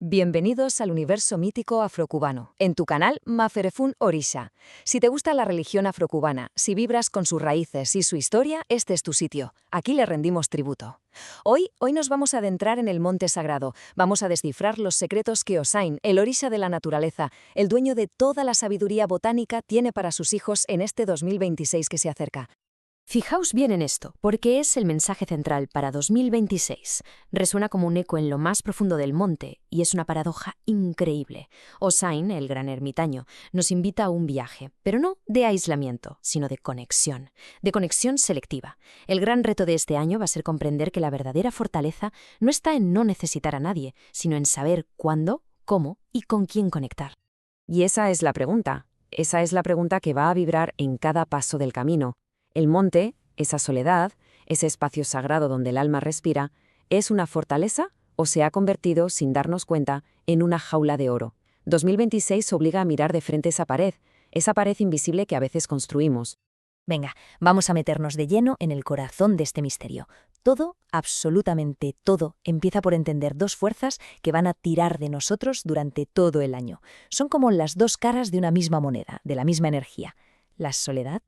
Bienvenidos al universo mítico afrocubano, en tu canal Maferefun Orisha. Si te gusta la religión afrocubana, si vibras con sus raíces y su historia, este es tu sitio. Aquí le rendimos tributo. Hoy nos vamos a adentrar en el monte sagrado. Vamos a descifrar los secretos que Hossein, el Orisha de la naturaleza, el dueño de toda la sabiduría botánica, tiene para sus hijos en este 2026 que se acerca. Fijaos bien en esto, porque es el mensaje central para 2026. Resuena como un eco en lo más profundo del monte, y es una paradoja increíble. Hossein, el gran ermitaño, nos invita a un viaje, pero no de aislamiento, sino de conexión selectiva. El gran reto de este año va a ser comprender que la verdadera fortaleza no está en no necesitar a nadie, sino en saber cuándo, cómo y con quién conectar. Y esa es la pregunta que va a vibrar en cada paso del camino. El monte, esa soledad, ese espacio sagrado donde el alma respira, ¿es una fortaleza o se ha convertido, sin darnos cuenta, en una jaula de oro? 2026 obliga a mirar de frente esa pared invisible que a veces construimos. Venga, vamos a meternos de lleno en el corazón de este misterio. Todo, absolutamente todo, empieza por entender dos fuerzas que van a tirar de nosotros durante todo el año. Son como las dos caras de una misma moneda, de la misma energía. La soledad.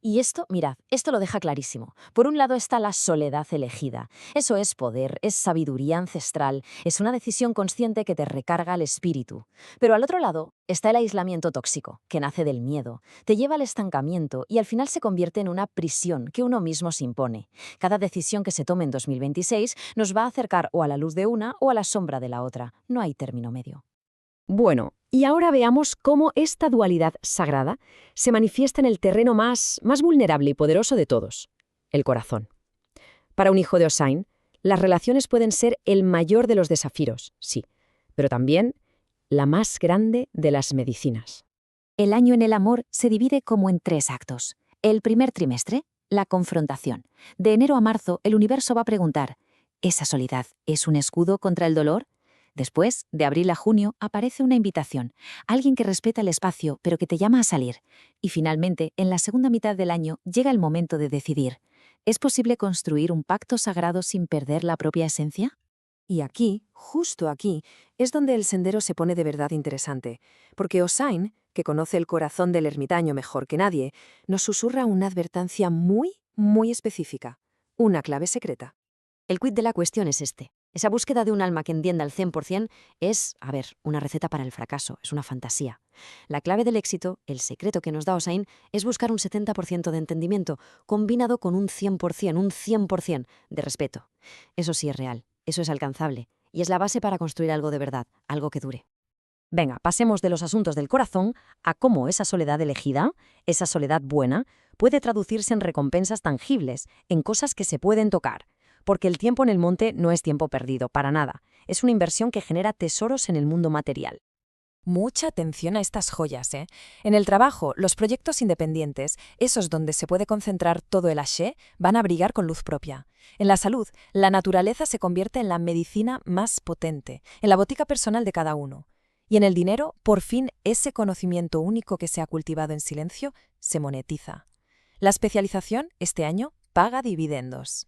Y esto, mirad, esto lo deja clarísimo. Por un lado está la soledad elegida. Eso es poder, es sabiduría ancestral, es una decisión consciente que te recarga el espíritu. Pero al otro lado está el aislamiento tóxico, que nace del miedo, te lleva al estancamiento y al final se convierte en una prisión que uno mismo se impone. Cada decisión que se tome en 2026 nos va a acercar o a la luz de una o a la sombra de la otra. No hay término medio. Bueno, y ahora veamos cómo esta dualidad sagrada se manifiesta en el terreno más vulnerable y poderoso de todos, el corazón. Para un hijo de Hossein, las relaciones pueden ser el mayor de los desafíos, sí, pero también la más grande de las medicinas. El año en el amor se divide como en 3 actos. El primer trimestre, la confrontación. De enero a marzo, el universo va a preguntar, ¿esa soledad es un escudo contra el dolor? Después, de abril a junio, aparece una invitación, alguien que respeta el espacio, pero que te llama a salir. Y finalmente, en la segunda mitad del año, llega el momento de decidir. ¿Es posible construir un pacto sagrado sin perder la propia esencia? Y aquí, justo aquí, es donde el sendero se pone de verdad interesante, porque Hossein, que conoce el corazón del ermitaño mejor que nadie, nos susurra una advertencia muy específica, una clave secreta. El quid de la cuestión es este. Esa búsqueda de un alma que entienda al 100% es, una receta para el fracaso, es una fantasía. La clave del éxito, el secreto que nos da Hossein, es buscar un 70% de entendimiento combinado con un 100% de respeto. Eso sí es real, eso es alcanzable, y es la base para construir algo de verdad, algo que dure. Venga, pasemos de los asuntos del corazón a cómo esa soledad elegida, esa soledad buena, puede traducirse en recompensas tangibles, en cosas que se pueden tocar. Porque el tiempo en el monte no es tiempo perdido, para nada. Es una inversión que genera tesoros en el mundo material. Mucha atención a estas joyas, ¿eh? En el trabajo, los proyectos independientes, esos donde se puede concentrar todo el haché, van a brillar con luz propia. En la salud, la naturaleza se convierte en la medicina más potente, en la botica personal de cada uno. Y en el dinero, por fin, ese conocimiento único que se ha cultivado en silencio se monetiza. La especialización, este año, paga dividendos.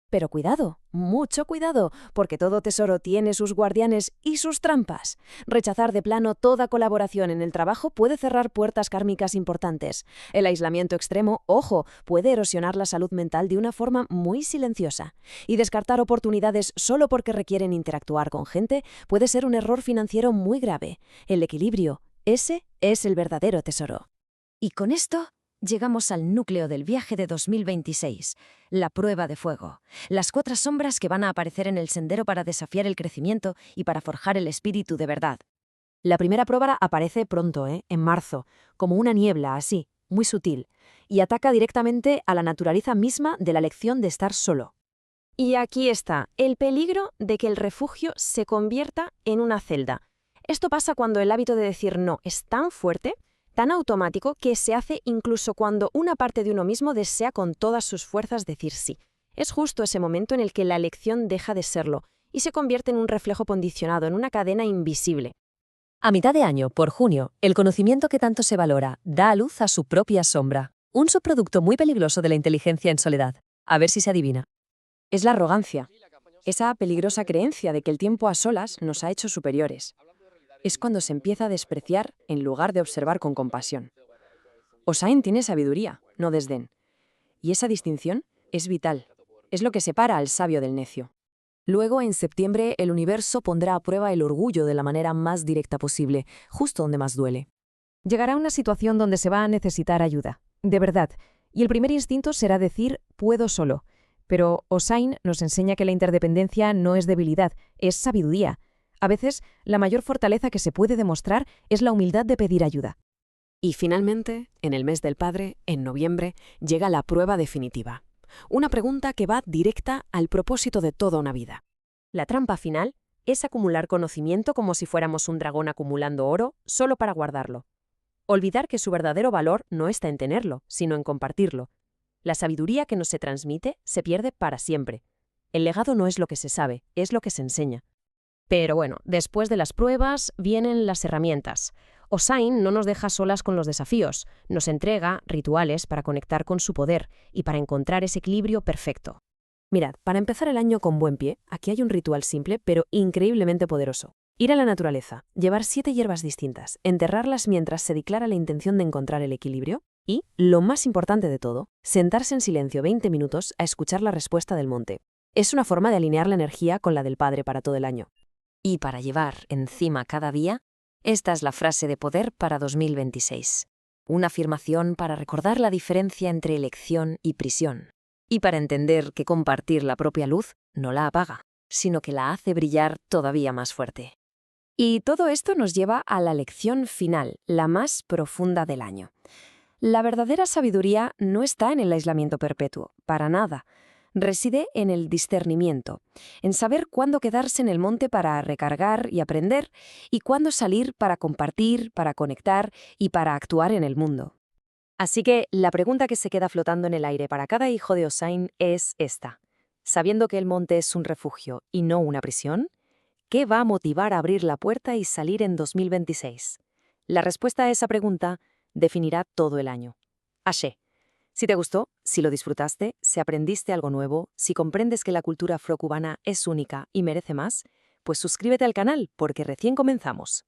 Pero cuidado, mucho cuidado, porque todo tesoro tiene sus guardianes y sus trampas. Rechazar de plano toda colaboración en el trabajo puede cerrar puertas kármicas importantes. El aislamiento extremo, ojo, puede erosionar la salud mental de una forma muy silenciosa. Y descartar oportunidades solo porque requieren interactuar con gente puede ser un error financiero muy grave. El equilibrio, ese es el verdadero tesoro. Y con esto llegamos al núcleo del viaje de 2026, la prueba de fuego. Las 4 sombras que van a aparecer en el sendero para desafiar el crecimiento y para forjar el espíritu de verdad. La primera prueba aparece pronto, en marzo, como una niebla, así, muy sutil, y ataca directamente a la naturaleza misma de la lección de estar solo. Y aquí está, el peligro de que el refugio se convierta en una celda. Esto pasa cuando el hábito de decir no es tan fuerte, tan automático, que se hace incluso cuando una parte de uno mismo desea con todas sus fuerzas decir sí. Es justo ese momento en el que la elección deja de serlo y se convierte en un reflejo condicionado, en una cadena invisible. A mitad de año, por junio, el conocimiento que tanto se valora da a luz a su propia sombra, un subproducto muy peligroso de la inteligencia en soledad. A ver si se adivina. Es la arrogancia. esa peligrosa creencia de que el tiempo a solas nos ha hecho superiores. Es cuando se empieza a despreciar en lugar de observar con compasión. Hossain tiene sabiduría, no desdén. Y esa distinción es vital. Es lo que separa al sabio del necio. Luego, en septiembre, el universo pondrá a prueba el orgullo de la manera más directa posible, justo donde más duele. Llegará una situación donde se va a necesitar ayuda, de verdad, y el primer instinto será decir «puedo solo». Pero Hossain nos enseña que la interdependencia no es debilidad, es sabiduría. A veces, la mayor fortaleza que se puede demostrar es la humildad de pedir ayuda. Y finalmente, en el mes del padre, en noviembre, llega la prueba definitiva. Una pregunta que va directa al propósito de toda una vida. La trampa final es acumular conocimiento como si fuéramos un dragón acumulando oro solo para guardarlo. Olvidar que su verdadero valor no está en tenerlo, sino en compartirlo. La sabiduría que no se transmite se pierde para siempre. El legado no es lo que se sabe, es lo que se enseña. Pero bueno, después de las pruebas vienen las herramientas. Hossain no nos deja solas con los desafíos, nos entrega rituales para conectar con su poder y para encontrar ese equilibrio perfecto. Mirad, para empezar el año con buen pie, aquí hay un ritual simple pero increíblemente poderoso. Ir a la naturaleza, llevar 7 hierbas distintas, enterrarlas mientras se declara la intención de encontrar el equilibrio y, lo más importante de todo, sentarse en silencio 20 minutos a escuchar la respuesta del monte. Es una forma de alinear la energía con la del Padre para todo el año. Y para llevar encima cada día, esta es la frase de poder para 2026. Una afirmación para recordar la diferencia entre elección y prisión. Y para entender que compartir la propia luz no la apaga, sino que la hace brillar todavía más fuerte. Y todo esto nos lleva a la lección final, la más profunda del año. La verdadera sabiduría no está en el aislamiento perpetuo, para nada. Reside en el discernimiento, en saber cuándo quedarse en el monte para recargar y aprender, y cuándo salir para compartir, para conectar y para actuar en el mundo. Así que la pregunta que se queda flotando en el aire para cada hijo de Hossain es esta. Sabiendo que el monte es un refugio y no una prisión, ¿qué va a motivar a abrir la puerta y salir en 2026? La respuesta a esa pregunta definirá todo el año. Ashe. Si te gustó, si lo disfrutaste, si aprendiste algo nuevo, si comprendes que la cultura afrocubana es única y merece más, pues suscríbete al canal porque recién comenzamos.